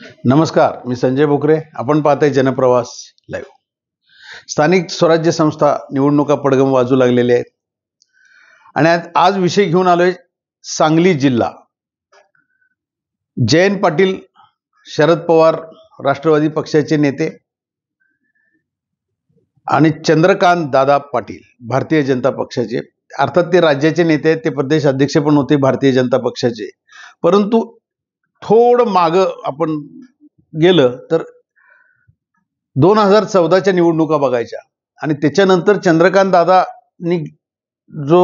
नमस्कार, मी संजय भोकरे. आपण पाहताय जनप्रवास लाईव्ह. स्थानिक स्वराज्य संस्था निवडणुका पडगम वाजू लागलेले आहेत आणि आज विषय घेऊन आलोय सांगली जिल्हा. जयंत पाटील, शरद पवार राष्ट्रवादी पक्षाचे नेते आणि चंद्रकांत दादा पाटील भारतीय जनता पक्षाचे, अर्थात ते राज्याचे नेते आहेत, ते प्रदेश अध्यक्ष पण होते भारतीय जनता पक्षाचे. परंतु थोडं माग आपण गेलं तर 2014च्या निवडणुका बघायच्या आणि त्याच्यानंतर चंद्रकांत दादांनी जो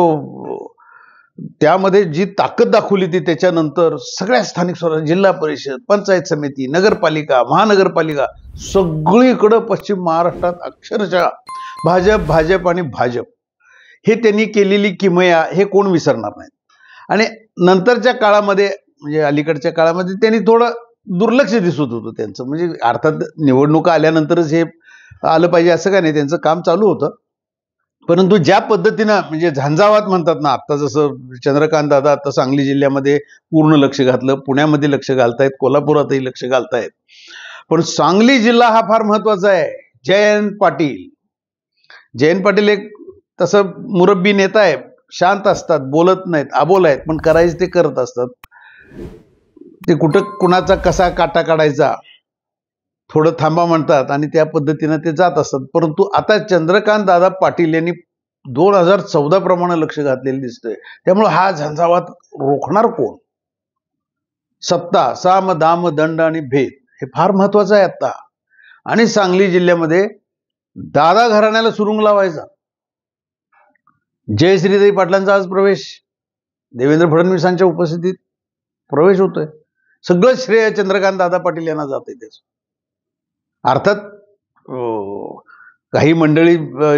त्यामध्ये जी ताकद दाखवली ती त्याच्यानंतर सगळ्या स्थानिक स्वराज्य, जिल्हा परिषद, पंचायत समिती, नगरपालिका, महानगरपालिका सगळीकडे पश्चिम महाराष्ट्रात अक्षरशः भाजप आणि भाजप हे त्यांनी केलेली किमया हे कोण विसरणार नाही. आणि नंतरच्या काळामध्ये म्हणजे अलीकडच्या काळामध्ये त्यांनी थोडं दुर्लक्ष दिसत होतं त्यांचं. म्हणजे अर्थात निवडणुका आल्यानंतरच हे आलं पाहिजे असं काय नाही, त्यांचं काम चालू होतं. परंतु ज्या पद्धतीनं म्हणजे झंझावात म्हणतात ना, आता जसं चंद्रकांत दादा आता सांगली जिल्ह्यामध्ये पूर्ण लक्ष घातलं, पुण्यामध्ये लक्ष घालतायत, कोल्हापुरातही लक्ष घालतायत. पण सांगली जिल्हा हा फार महत्वाचा आहे. जयंत पाटील एक तसं मुरब्बी नेता आहे, शांत असतात, बोलत नाहीत, अबोल आहेत, पण करायचं ते करत असतात. ते कुठं कुणाचा कसा काटा काढायचा थोडं थांबा म्हणतात आणि त्या पद्धतीनं ते जात असतात. परंतु आता चंद्रकांत दादा पाटील यांनी 2014 प्रमाणे लक्ष घातलेलं दिसतंय. त्यामुळे हा झंझावात रोखणार कोण? सत्ता, साम दाम दंड आणि भेद हे फार महत्वाचं आहे आता. आणि सांगली जिल्ह्यामध्ये दादा घराण्याला सुरुंग लावायचा. जयश्रीताई पाटलांचा आज प्रवेश, देवेंद्र फडणवीसांच्या उपस्थितीत प्रवेश होतोय. सगळं श्रेय चंद्रकांत दादा पाटील यांना जाते. त्याच अर्थात काही मंडळी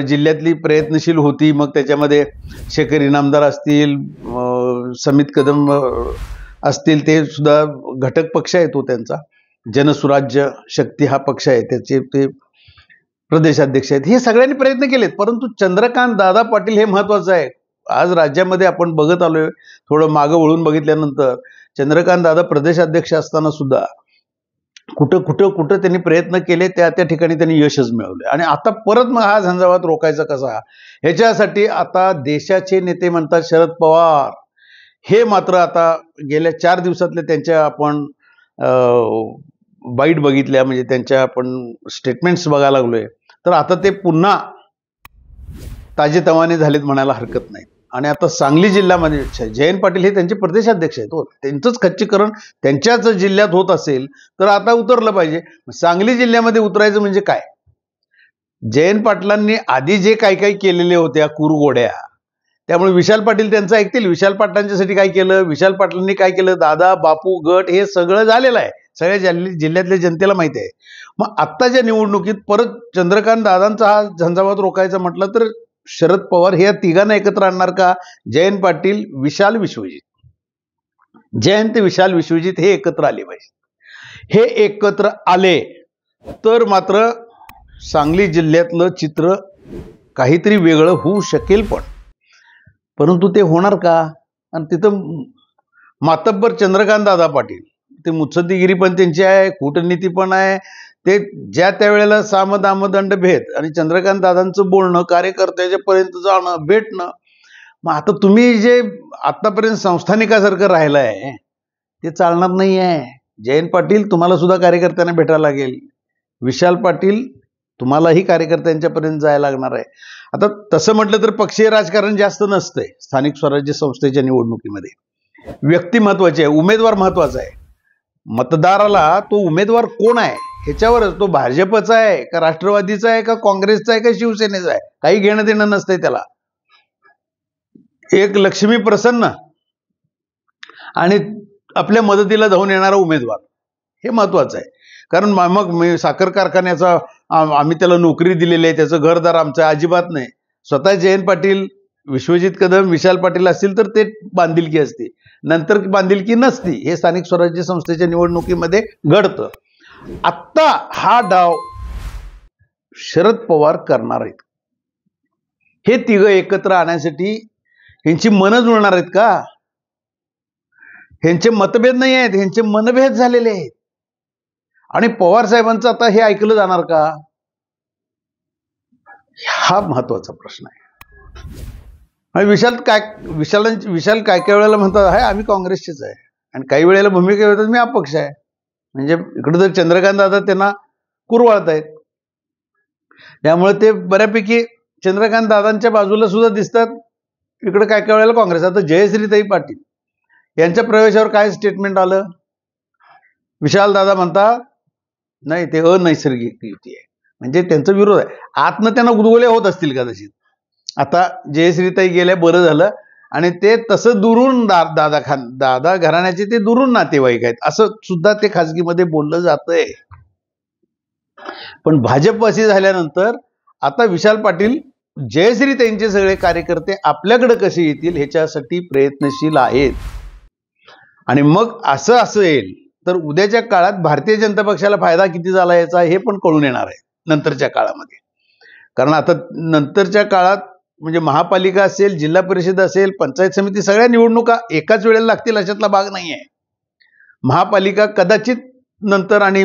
जिल्ह्यातली प्रयत्नशील होती, मग त्याच्यामध्ये शेखर इनामदार असतील, समित कदम असतील, ते सुद्धा घटक पक्ष आहे तो त्यांचा. जनसुराज्य शक्ती हा पक्ष आहे, त्याचे ते प्रदेशाध्यक्ष आहेत. हे सगळ्यांनी प्रयत्न केलेत, परंतु चंद्रकांत दादा पाटील हे महत्वाचं आहे. आज राज्यामध्ये आपण बघत आलोय, थोडं मागं वळून बघितल्यानंतर चंद्रकांत दादा प्रदेशाध्यक्ष असताना सुद्धा कुठं त्यांनी प्रयत्न केले, त्या ठिकाणी त्यांनी यशच मिळवले. आणि आता परत मग हा झंझावात रोखायचा कसा, ह्याच्यासाठी आता देशाचे नेते म्हणतात शरद पवार हे मात्र आता गेल्या 4 दिवसातल्या त्यांच्या आपण बाईट बघितल्या, म्हणजे त्यांच्या आपण स्टेटमेंट्स बघायला लागलोय, तर आता ते पुन्हा ताजेतवाने झालेत म्हणायला हरकत नाही. आणि आता सांगली जिल्ह्यामध्ये जयंत पाटील हे त्यांचे प्रदेशाध्यक्ष आहेत. त्यांचंच खच्चीकरण त्यांच्याच जिल्ह्यात होत असेल तर आता उतरलं पाहिजे. सांगली जिल्ह्यामध्ये उतरायचं म्हणजे काय? जयंत पाटलांनी आधी जे काही केलेले होत्या कुरगोड्या, त्यामुळे विशाल पाटील त्यांचं ऐकतील. विशाल पाटलांच्यासाठी काय केलं, विशाल पाटलांनी काय केलं, दादा बापू गट हे सगळं झालेलं आहे, सगळ्या जिल्ह्यातल्या जनतेला माहिती आहे. मग आत्ताच्या निवडणुकीत परत चंद्रकांत दादांचा हा झंझावात रोखायचा म्हटलं तर शरद पवार हे या तिघांना एकत्र आणणार का? जयंत पाटील, विशाल, विश्वजित, जयंत विशाल विश्वजित हे एकत्र आले पाहिजे. हे एकत्र आले तर मात्र सांगली जिल्ह्यातलं चित्र काहीतरी वेगळं होऊ शकेल. परंतु ते होणार का? आणि तिथं मातब्बर चंद्रकांत दादा पाटील, ते मुत्सद्दीगिरी पण त्यांची आहे, कूटनीती पण आहे. ते ज्या त्यावेळेला साम दाम दंड भेद आणि चंद्रकांत दादांचं बोलणं, कार्यकर्त्याच्या पर्यंत जाणं, भेटणं. मग आता तुम्ही जे आतापर्यंत संस्थानिकासारखं राहिलं आहे ते चालणार नाही आहे. जयंत पाटील, तुम्हाला सुद्धा कार्यकर्त्यांना भेटायला लागेल. विशाल पाटील, तुम्हालाही कार्यकर्त्यांच्या पर्यंत जायला लागणार आहे. आता तसं म्हटलं तर पक्षीय राजकारण जास्त नसतंय स्थानिक स्वराज्य संस्थेच्या निवडणुकीमध्ये. व्यक्ती महत्वाची आहे, उमेदवार महत्वाचा आहे. मतदाराला तो उमेदवार कोण आहे ह्याच्यावरच, तो भाजपचा आहे का राष्ट्रवादीचा आहे का काँग्रेसचा आहे का शिवसेनेचा आहे, काही घेणं देणं नसतंय त्याला. एक लक्ष्मी प्रसन्न आणि आपल्या मदतीला धावून येणारा उमेदवार हे महत्वाचं आहे. कारण मग मी साखर कारखान्याचा आम्ही त्याला नोकरी दिलेली आहे, त्याचं घरदार आमचं अजिबात नाही. स्वतः जयंत पाटील, विश्वजित कदम, विशाल पाटील असतील तर ते बांधिलकी असते, नंतर बांधिलकी नसती. हे स्थानिक स्वराज्य संस्थेच्या निवडणुकीमध्ये घडतं. आत्ता हा डाव शरद पवार करणार आहेत. हे तिघं एकत्र आणण्यासाठी ह्यांची मनं जुळणार आहेत का? ह्यांचे मतभेद नाही आहेत, ह्यांचे मनभेद झालेले आहेत. आणि पवार साहेबांचं आता हे ऐकलं जाणार का? हा महत्वाचा प्रश्न आहे. आणि विशाल काय वेळेला म्हणतात हाय आम्ही काँग्रेसचेच आहे, आणि काही वेळेला भूमिका होतात मी अपक्ष आहे. म्हणजे इकडे जर चंद्रकांत दादा त्यांना कुरवाळत आहेत, त्यामुळे ते बऱ्यापैकी चंद्रकांत दादांच्या बाजूला सुद्धा दिसतात. इकडे काय वेळेला काँग्रेस. आता जयश्रीताई पाटील यांच्या प्रवेशावर काय स्टेटमेंट आलं? विशाल दादा म्हणतात नाही ते अनैसर्गिक युती आहे, म्हणजे त्यांचा विरोध आहे. आतनं त्यांना गुदगुले होत असतील कदाचित. आता जयश्रीताई गेल्या बरं झालं, आणि ते तसं दुरून दादा घराण्याचे ते दुरून नातेवाईक आहेत असं सुद्धा ते खासगीमध्ये बोललं जातंय. पण भाजपवासी झाल्यानंतर आता विशाल पाटील जयश्रीताईंचे सगळे कार्यकर्ते आपल्याकडे कसे येतील ह्याच्यासाठी प्रयत्नशील आहेत. आणि मग असं असेल तर उद्याच्या काळात भारतीय जनता पक्षाला फायदा किती झाला याचा हे पण कळून येणार आहे नंतरच्या काळामध्ये. कारण आता नंतरच्या काळात म्हणजे महापालिका असेल, जिल्हा परिषद असेल, पंचायत समिती, सगळ्या निवडणुका एकाच वेळेला लागतील अशातला भाग नाही आहे. महापालिका कदाचित नंतर आणि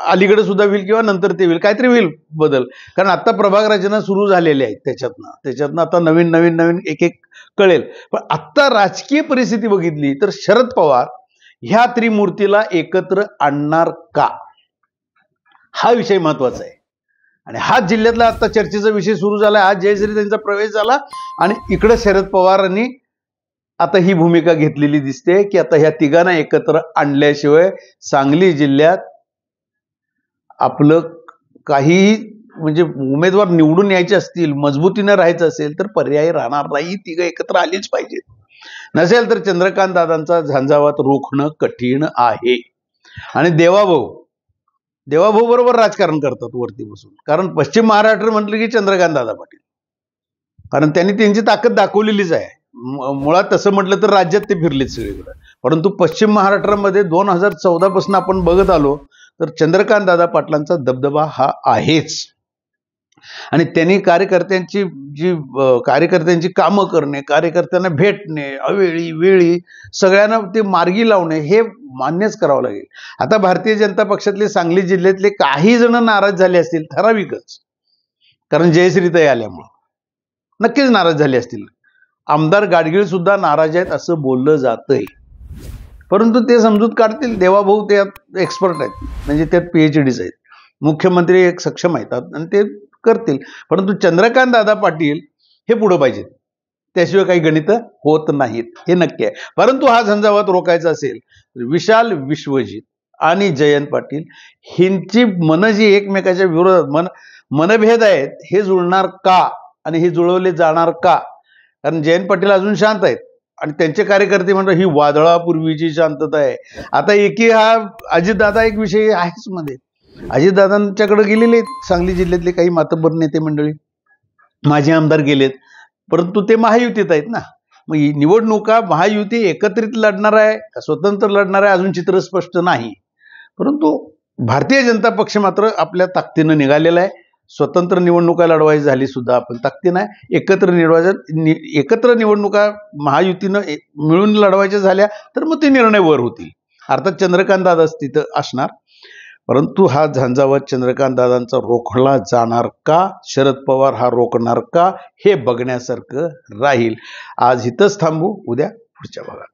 अलीकडे सुद्धा होईल किंवा नंतर ते होईल, काहीतरी होईल बदल. कारण आता प्रभाग रचना सुरू झालेली आहे, त्याच्यातनं आता नवीन एक कळेल. पण आत्ता राजकीय परिस्थिती बघितली तर शरद पवार ह्या त्रिमूर्तीला एकत्र आणणार का, हा विषय महत्वाचा आहे. आणि हा जिल्ह्यातला आता चर्चेचा विषय सुरू झाला. आज जयश्रीताईंचा प्रवेश झाला आणि इकडे शरद पवारांनी आता ही भूमिका घेतलेली दिसते की आता ह्या तिघांना एकत्र आणल्याशिवाय सांगली जिल्ह्यात आपलं काहीही म्हणजे उमेदवार निवडून यायचे असतील, मजबूतीने राहायचं असेल तर पर्याय राहणार नाही. तिघं एकत्र आलीच पाहिजेत. नसेल तर चंद्रकांत दादांचा झंझावात रोखणं कठीण आहे. आणि देवाभाऊ बरोबर राजकारण करतात वरती बसून. कारण पश्चिम महाराष्ट्र म्हटलं की चंद्रकांत दादा पाटील, कारण त्यांनी त्यांची ताकद दाखवलेलीच आहे. मुळात तसं म्हटलं तर राज्यात ते फिरलेत सगळीकडे. परंतु पश्चिम महाराष्ट्रामध्ये 2014 पासून आपण बघत आलो तर चंद्रकांत दादा पाटलांचा दबदबा हा आहेच. आणि त्यांनी कार्यकर्त्यांची कामं करणे, कार्यकर्त्यांना भेटणे, अवेळी वेळी सगळ्यांना ते मार्गी लावणे हे मान्यच करावं लागेल. आता भारतीय जनता पक्षातले सांगली जिल्ह्यातले काही जण नाराज झाले असतील, ठराविकच, कारण जयश्रीताई आल्यामुळं नक्कीच नाराज झाले असतील. आमदार गाडगीळ सुद्धा नाराज आहेत असं बोललं जातंय. परंतु ते समजूत काढतील. देवाभाऊ त्यात एक्सपर्ट आहेत, म्हणजे त्यात PhDs आहेत. मुख्यमंत्री एक सक्षम आहेत आणि ते करतील. परंतु चंद्रकांत दादा पाटील हे पुढे पाहिजेत, त्याशिवाय काही गणित होत नाहीत, हे नक्की आहे. परंतु हा झंझावात रोखायचा असेल तर विशाल, विश्वजित आणि जयंत पाटील ह्यांची मन जी एकमेकाच्या विरोधात मनभेद आहेत हे जुळणार का आणि हे जुळवले जाणार का? कारण जयंत पाटील अजून शांत आहेत आणि त्यांचे कार्यकर्ते म्हणतात ही वादळापूर्वीची शांतता आहे. आता हा अजितदादा एक विषय आहेच मध्ये. अजितदादांच्याकडे गेलेले सांगली जिल्ह्यातले काही मातब्बर नेते मंडळी, माजी आमदार गेलेत, परंतु ते महायुतीत आहेत ना. मग निवडणुका महायुती एकत्रित लढणार आहे का स्वतंत्र लढणार आहे अजून चित्र स्पष्ट नाही. परंतु भारतीय जनता पक्ष मात्र आपल्या ताकदीनं निघालेला आहे. स्वतंत्र निवडणुका लढवायची झाली सुद्धा आपण ताकदीनं आहे. एकत्र निवडणुका महायुतीनं मिळून लढवायच्या झाल्या तर मग ते निर्णय वर होतील. अर्थात चंद्रकांत दादाच तिथं असणार. परंतु हा झंझावात चंद्रकांत दादांचा रोखला जाणार का, शरद पवार हा रोखणार का, हे बघण्यासारखं राहील. आज इथंच थांबू, उद्या पुढच्या भागात.